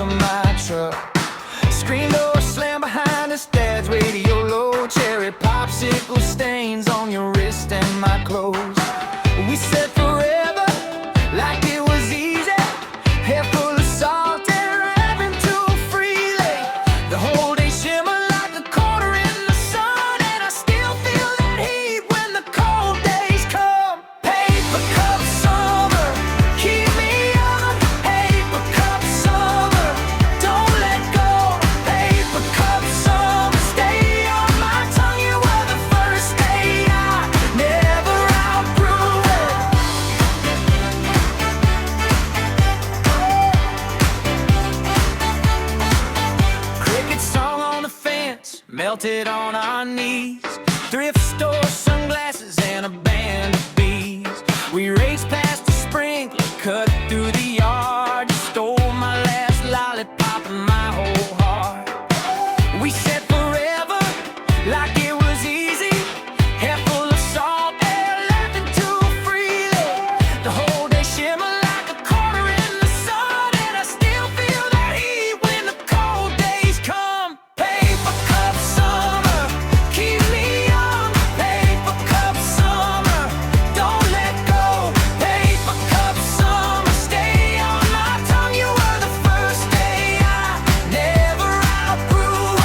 of my truck. Screen door slam behind us, dad's radio low. Cherry popsicle stains on your wrist and my clothes. We said forever like it was easy. Hair full of salt and revving too freely. The whole day shimmer like a quarter in the sun, and I still feel that heat when the cold days come. Paper cup summer, keep me young. Paper cup summer, don't let go. Paper cup summer, stay on my tongue. You were the first day I never outgrew it. Cricket song on the fence, melted on our knees. Thrift store sunglasses and a band of bees. We raced past the sprinkler, cut through the yard. You stole my last lollipop and my whole heart. We said forever like it was easy. Hair full of salt, air laughing too freely. The whole day shimmer like a quarter in the sun, and I still feel that heat when the cold days come. Paper cup summer, keep me young. Paper cup summer, don't let go. Paper cup summer, stay on my tongue. You were the first day I never outgrew.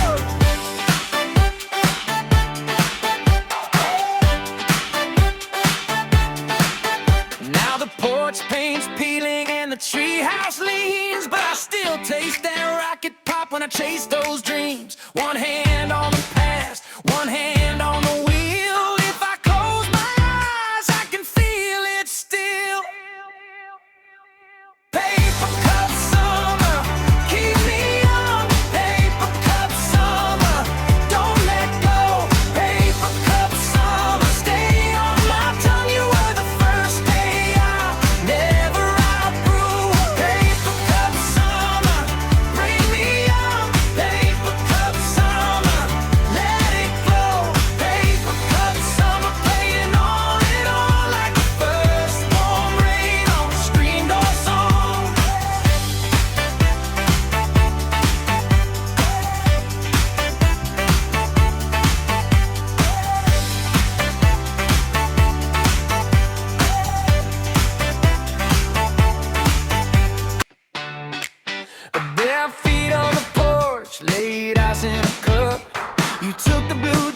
Now the porch paint's peeling and the treehouse leans, but I still taste that rocket pop when I chase those dreams. One hand on the past, one hand on the wheel. If I close my eyes, I can feel it still. Paper cup summer, keep me young. Paper cup summer, don't let go. Paper cup summer, stay on my tongue. You were the first day I never outgrew. Paper cup summer, bring me young. Paper cup summer, let it flow. Paper cup summer, playing on it all like the first warm rain on a screen door song. Bare feet on the porch, laid ice in a cup. You took the blue